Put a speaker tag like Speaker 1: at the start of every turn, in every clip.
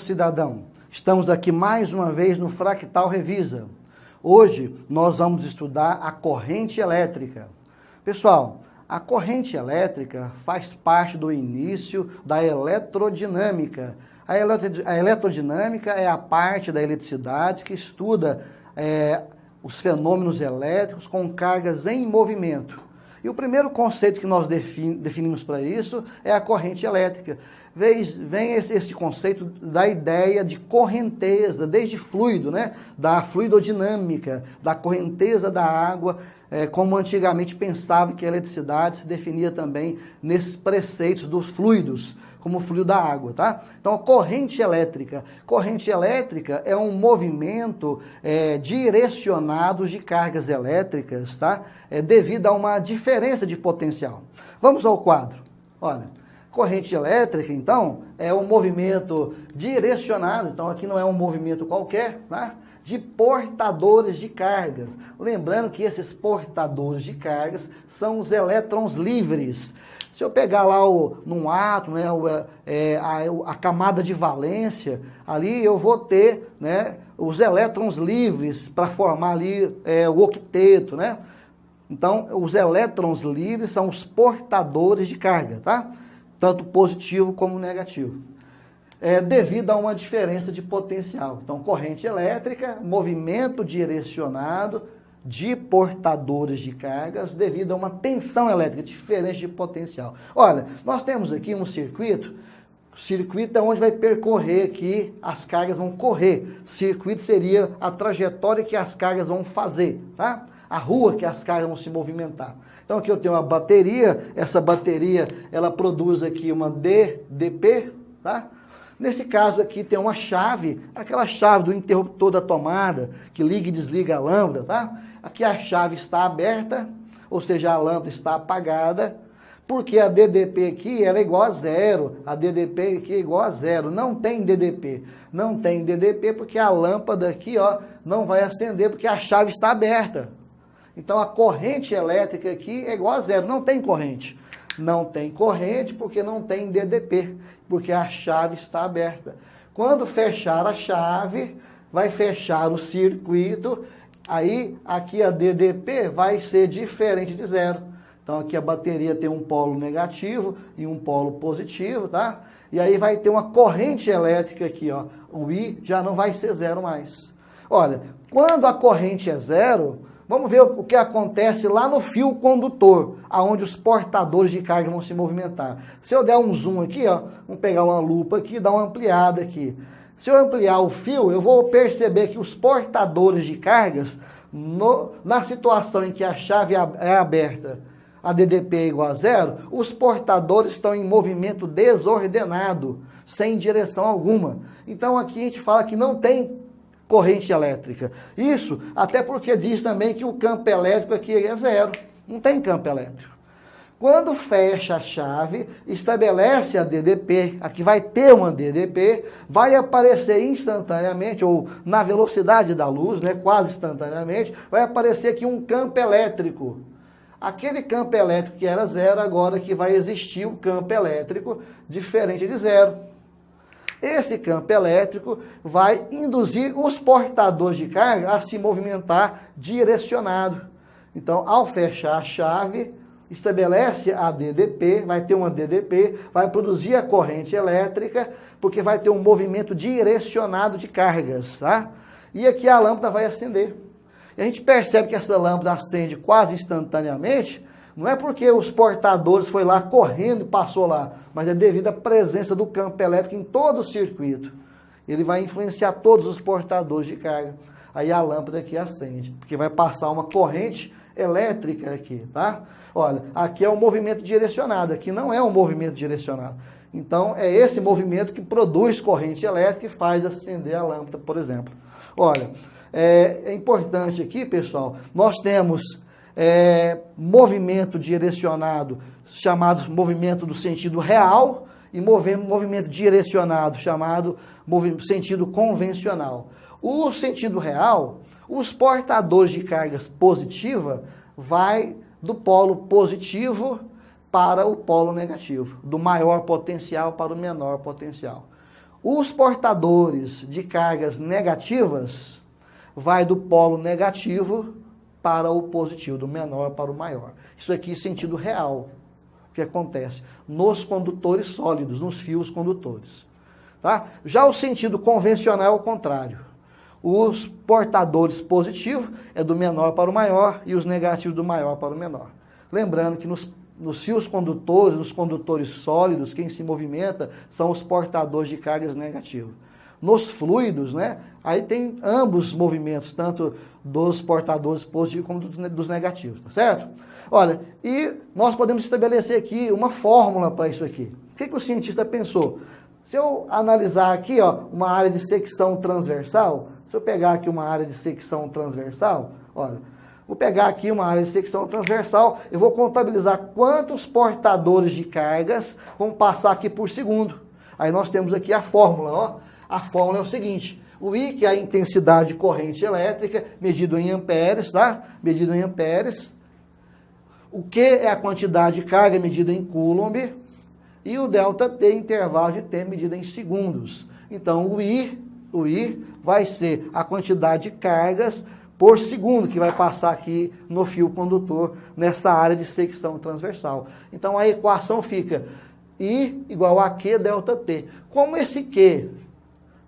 Speaker 1: cidadão? Estamos aqui mais uma vez no Fractal Revisa. Hoje nós vamos estudar a corrente elétrica. Pessoal, a corrente elétrica faz parte do início da eletrodinâmica. A eletrodinâmica é a parte da eletricidade que estuda os fenômenos elétricos com cargas em movimento. E o primeiro conceito que nós definimos para isso é a corrente elétrica. Vem esse conceito da ideia de correnteza, desde fluido, né? Da fluidodinâmica, da correnteza da água, como antigamente pensava que a eletricidade se definia também nesses preceitos dos fluidos, como o fluido da água, tá? Então, a corrente elétrica é um movimento direcionado de cargas elétricas, tá? Devido a uma diferença de potencial. Vamos ao quadro. Olha, corrente elétrica, então, é um movimento direcionado, então aqui não é um movimento qualquer, tá? De portadores de cargas. Lembrando que esses portadores de cargas são os elétrons livres. Se eu pegar lá num átomo, né, a camada de valência, ali eu vou ter, né, os elétrons livres para formar ali o octeto, né? Então, os elétrons livres são os portadores de carga, tá? Tanto positivo como negativo. Devido a uma diferença de potencial. Então, corrente elétrica, movimento direcionado de portadores de cargas devido a uma tensão elétrica diferente de potencial. Olha, nós temos aqui um circuito. O circuito é onde vai percorrer aqui, as cargas vão correr. Circuito seria a trajetória que as cargas vão fazer, tá? A rua que as cargas vão se movimentar. Então aqui eu tenho uma bateria, essa bateria ela produz aqui uma DDP, tá? Nesse caso aqui tem uma chave, aquela chave do interruptor da tomada, que liga e desliga a lâmpada, tá? Aqui a chave está aberta, ou seja, a lâmpada está apagada, porque a DDP aqui ela é igual a zero, a DDP aqui é igual a zero, não tem DDP. Não tem DDP porque a lâmpada aqui, ó, não vai acender porque a chave está aberta. Então a corrente elétrica aqui é igual a zero, não tem corrente. Não tem corrente porque não tem DDP, porque a chave está aberta. Quando fechar a chave, vai fechar o circuito, aí aqui a DDP vai ser diferente de zero. Então aqui a bateria tem um polo negativo e um polo positivo, tá? E aí vai ter uma corrente elétrica aqui, ó. O I já não vai ser zero mais. Olha, quando a corrente é zero, vamos ver o que acontece lá no fio condutor, aonde os portadores de carga vão se movimentar. Se eu der um zoom aqui, ó, vamos pegar uma lupa aqui e dar uma ampliada aqui. Se eu ampliar o fio, eu vou perceber que os portadores de cargas, na situação em que a chave é aberta, a DDP é igual a zero, os portadores estão em movimento desordenado, sem direção alguma. Então aqui a gente fala que não tem corrente elétrica. Isso até porque diz também que o campo elétrico aqui é zero. Não tem campo elétrico. Quando fecha a chave, estabelece a DDP, aqui vai ter uma DDP, vai aparecer instantaneamente, ou na velocidade da luz, né, quase instantaneamente, vai aparecer aqui um campo elétrico. Aquele campo elétrico que era zero, agora que vai existir um campo elétrico diferente de zero. Esse campo elétrico vai induzir os portadores de carga a se movimentar direcionado. Então, ao fechar a chave, estabelece a DDP, vai ter uma DDP, vai produzir a corrente elétrica, porque vai ter um movimento direcionado de cargas, tá? E aqui a lâmpada vai acender. E a gente percebe que essa lâmpada acende quase instantaneamente, não é porque os portadores foi lá correndo e passou lá, mas é devido à presença do campo elétrico em todo o circuito. Ele vai influenciar todos os portadores de carga. Aí a lâmpada aqui acende, porque vai passar uma corrente elétrica aqui, tá? Olha, aqui é um movimento direcionado, aqui não é um movimento direcionado. Então, é esse movimento que produz corrente elétrica e faz acender a lâmpada, por exemplo. Olha, é importante aqui, pessoal, nós temos movimento direcionado, chamado movimento do sentido real, e movimento direcionado, chamado sentido convencional. O sentido real, os portadores de cargas positiva vai do polo positivo para o polo negativo, do maior potencial para o menor potencial. Os portadores de cargas negativas vai do polo negativo para o positivo, do menor para o maior. Isso aqui é sentido real, o que acontece nos condutores sólidos, nos fios condutores. Tá? Já o sentido convencional é o contrário. Os portadores positivos é do menor para o maior e os negativos do maior para o menor. Lembrando que nos fios condutores, nos condutores sólidos, quem se movimenta são os portadores de cargas negativas. Nos fluidos, né, aí tem ambos os movimentos, tanto dos portadores positivos como dos negativos, tá certo? Olha, e nós podemos estabelecer aqui uma fórmula para isso aqui. O que o cientista pensou? Se eu analisar aqui, ó, uma área de secção transversal, se eu pegar aqui uma área de secção transversal, olha, vou pegar aqui uma área de secção transversal, eu vou contabilizar quantos portadores de cargas vão passar aqui por segundo. Aí nós temos aqui a fórmula, ó. A fórmula é o seguinte, o I, que é a intensidade de corrente elétrica, medido em amperes, tá? Medido em amperes. O Q é a quantidade de carga medida em coulomb. E o delta T, intervalo de tempo medido em segundos. Então, o I vai ser a quantidade de cargas por segundo que vai passar aqui no fio condutor, nessa área de secção transversal. Então, a equação fica I igual a Q delta T. Como esse Q,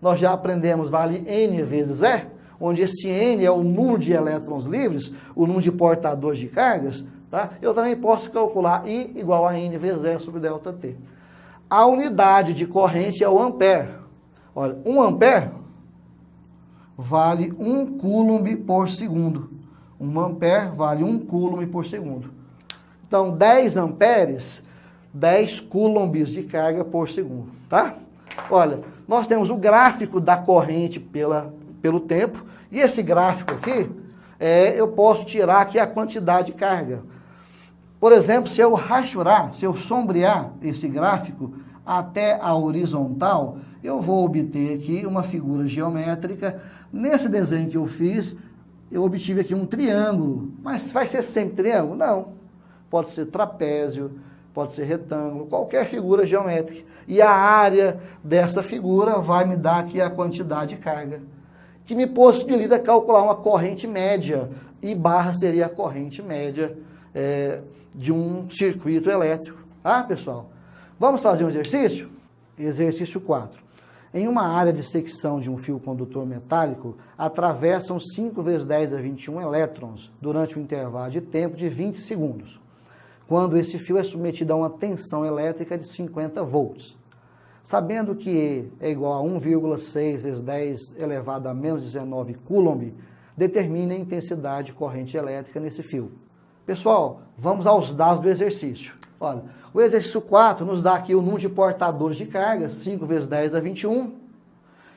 Speaker 1: nós já aprendemos, vale N vezes E, onde esse N é o número de elétrons livres, o número de portadores de cargas, tá? Eu também posso calcular I igual a N vezes E sobre delta T. A unidade de corrente é o ampere. Olha, 1 ampere vale 1 coulomb por segundo. 1 ampere vale 1 coulomb por segundo. Então, 10 amperes, 10 coulombs de carga por segundo, tá? Olha, nós temos o gráfico da corrente pelo tempo, e esse gráfico aqui, eu posso tirar aqui a quantidade de carga. Por exemplo, se eu rachurar, se eu sombrear esse gráfico até a horizontal, eu vou obter aqui uma figura geométrica. Nesse desenho que eu fiz, eu obtive aqui um triângulo. Mas vai ser sempre triângulo? Não. Pode ser trapézio, pode ser retângulo, qualquer figura geométrica. E a área dessa figura vai me dar aqui a quantidade de carga, que me possibilita calcular uma corrente média. E barra seria a corrente média de um circuito elétrico. Ah, pessoal? Vamos fazer um exercício? Exercício 4. Em uma área de secção de um fio condutor metálico, atravessam 5 vezes 10 a 21 elétrons durante um intervalo de tempo de 20 segundos, quando esse fio é submetido a uma tensão elétrica de 50 volts. Sabendo que E é igual a 1,6 vezes 10 elevado a menos 19 coulomb, determine a intensidade de corrente elétrica nesse fio. Pessoal, vamos aos dados do exercício. Olha, o exercício 4 nos dá aqui o número de portadores de carga, 5 vezes 10 a 21,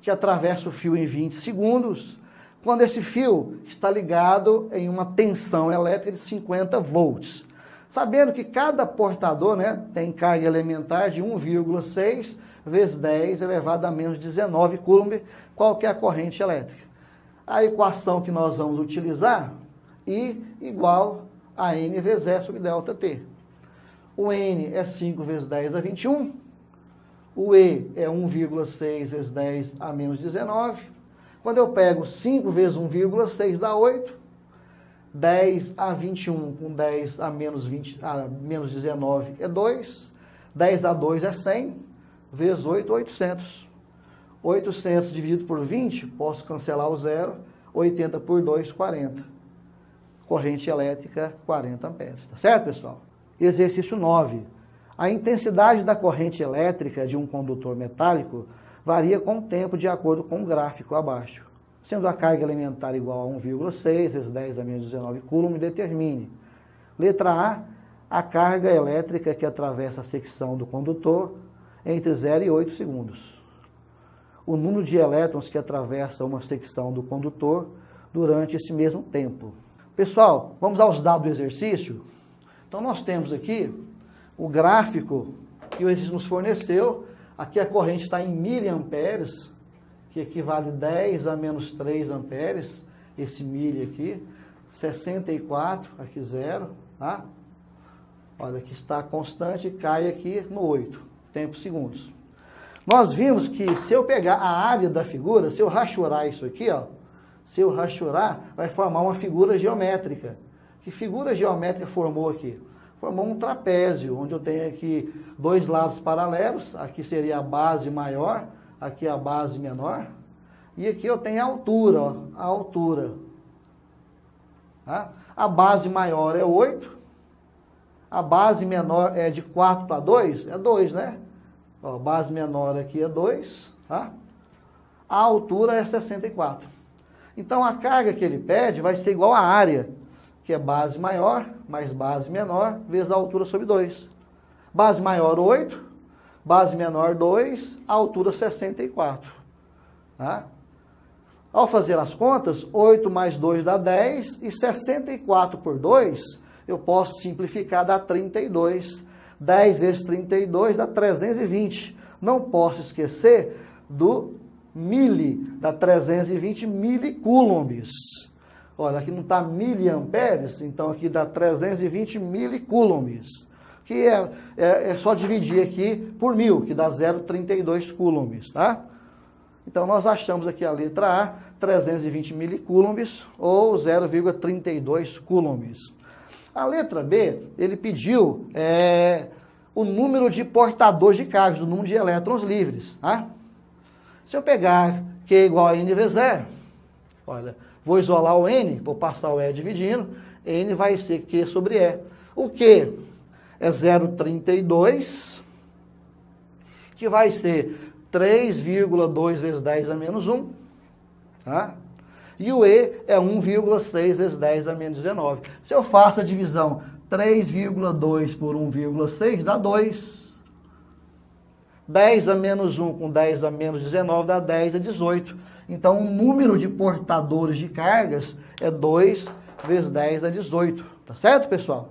Speaker 1: que atravessa o fio em 20 segundos, quando esse fio está ligado em uma tensão elétrica de 50 volts. Sabendo que cada portador, né, tem carga elementar de 1,6 vezes 10 elevado a menos 19 coulomb, qual que é a corrente elétrica? A equação que nós vamos utilizar, I igual a N vezes E sobre delta T. O N é 5 vezes 10 a 21, o E é 1,6 vezes 10 a menos 19. Quando eu pego 5 vezes 1,6 dá 8, 10 a 21 com 10 a menos 19 é 2, 10 a 2 é 100, vezes 8, 800. 800 dividido por 20, posso cancelar o zero, 80 por 2, 40. Corrente elétrica, 40 amperes. Tá certo, pessoal? Exercício 9. A intensidade da corrente elétrica de um condutor metálico varia com o tempo de acordo com o gráfico abaixo. Sendo a carga elementar igual a 1,6 vezes 10 a menos 19 coulomb, determine. Letra A carga elétrica que atravessa a secção do condutor entre 0 e 8 segundos. O número de elétrons que atravessa uma secção do condutor durante esse mesmo tempo. Pessoal, vamos aos dados do exercício? Então, nós temos aqui o gráfico que o exercício nos forneceu. Aqui a corrente está em miliamperes, que equivale a 10 a menos 3 amperes, esse mili aqui, 64, aqui 0, tá? Olha, aqui está constante, cai aqui no 8, tempo segundos. Nós vimos que se eu pegar a área da figura, se eu rachurar isso aqui, ó, se eu rachurar, vai formar uma figura geométrica. Que figura geométrica formou aqui? Formou um trapézio, onde eu tenho aqui dois lados paralelos, aqui seria a base maior, aqui a base menor, e aqui eu tenho a altura, ó, a altura. Tá? A base maior é 8, a base menor é de 4 para 2, é 2, né? Ó, a base menor aqui é 2, tá? A altura é 64. Então a carga que ele pede vai ser igual à área, que é base maior mais base menor, vezes a altura sobre 2. Base maior 8, base menor 2, a altura 64. Tá? Ao fazer as contas, 8 mais 2 dá 10, e 64 por 2, eu posso simplificar, dá 32. 10 vezes 32 dá 320. Não posso esquecer do mili, dá 320 milicoulombs. Olha, aqui não está miliamperes, então aqui dá 320 milicoulombs. Que é só dividir aqui por 1000, que dá 0,32 coulombs, tá? Então, nós achamos aqui a letra A, 320 milicoulombs, ou 0,32 coulombs. A letra B, ele pediu o número de portadores de cargas, o número de elétrons livres. Tá? Se eu pegar Q igual a N vezes zero, olha, vou isolar o N, vou passar o E dividindo, N vai ser Q sobre E. O Q é 0,32, que vai ser 3,2 vezes 10 a menos 1, tá? E o E é 1,6 vezes 10 a menos 19. Se eu faço a divisão 3,2 por 1,6 dá 2. 10 a menos 1 com 10 a menos 19 dá 10 a 18. Então, o número de portadores de cargas é 2 vezes 10 a 18. Tá certo, pessoal?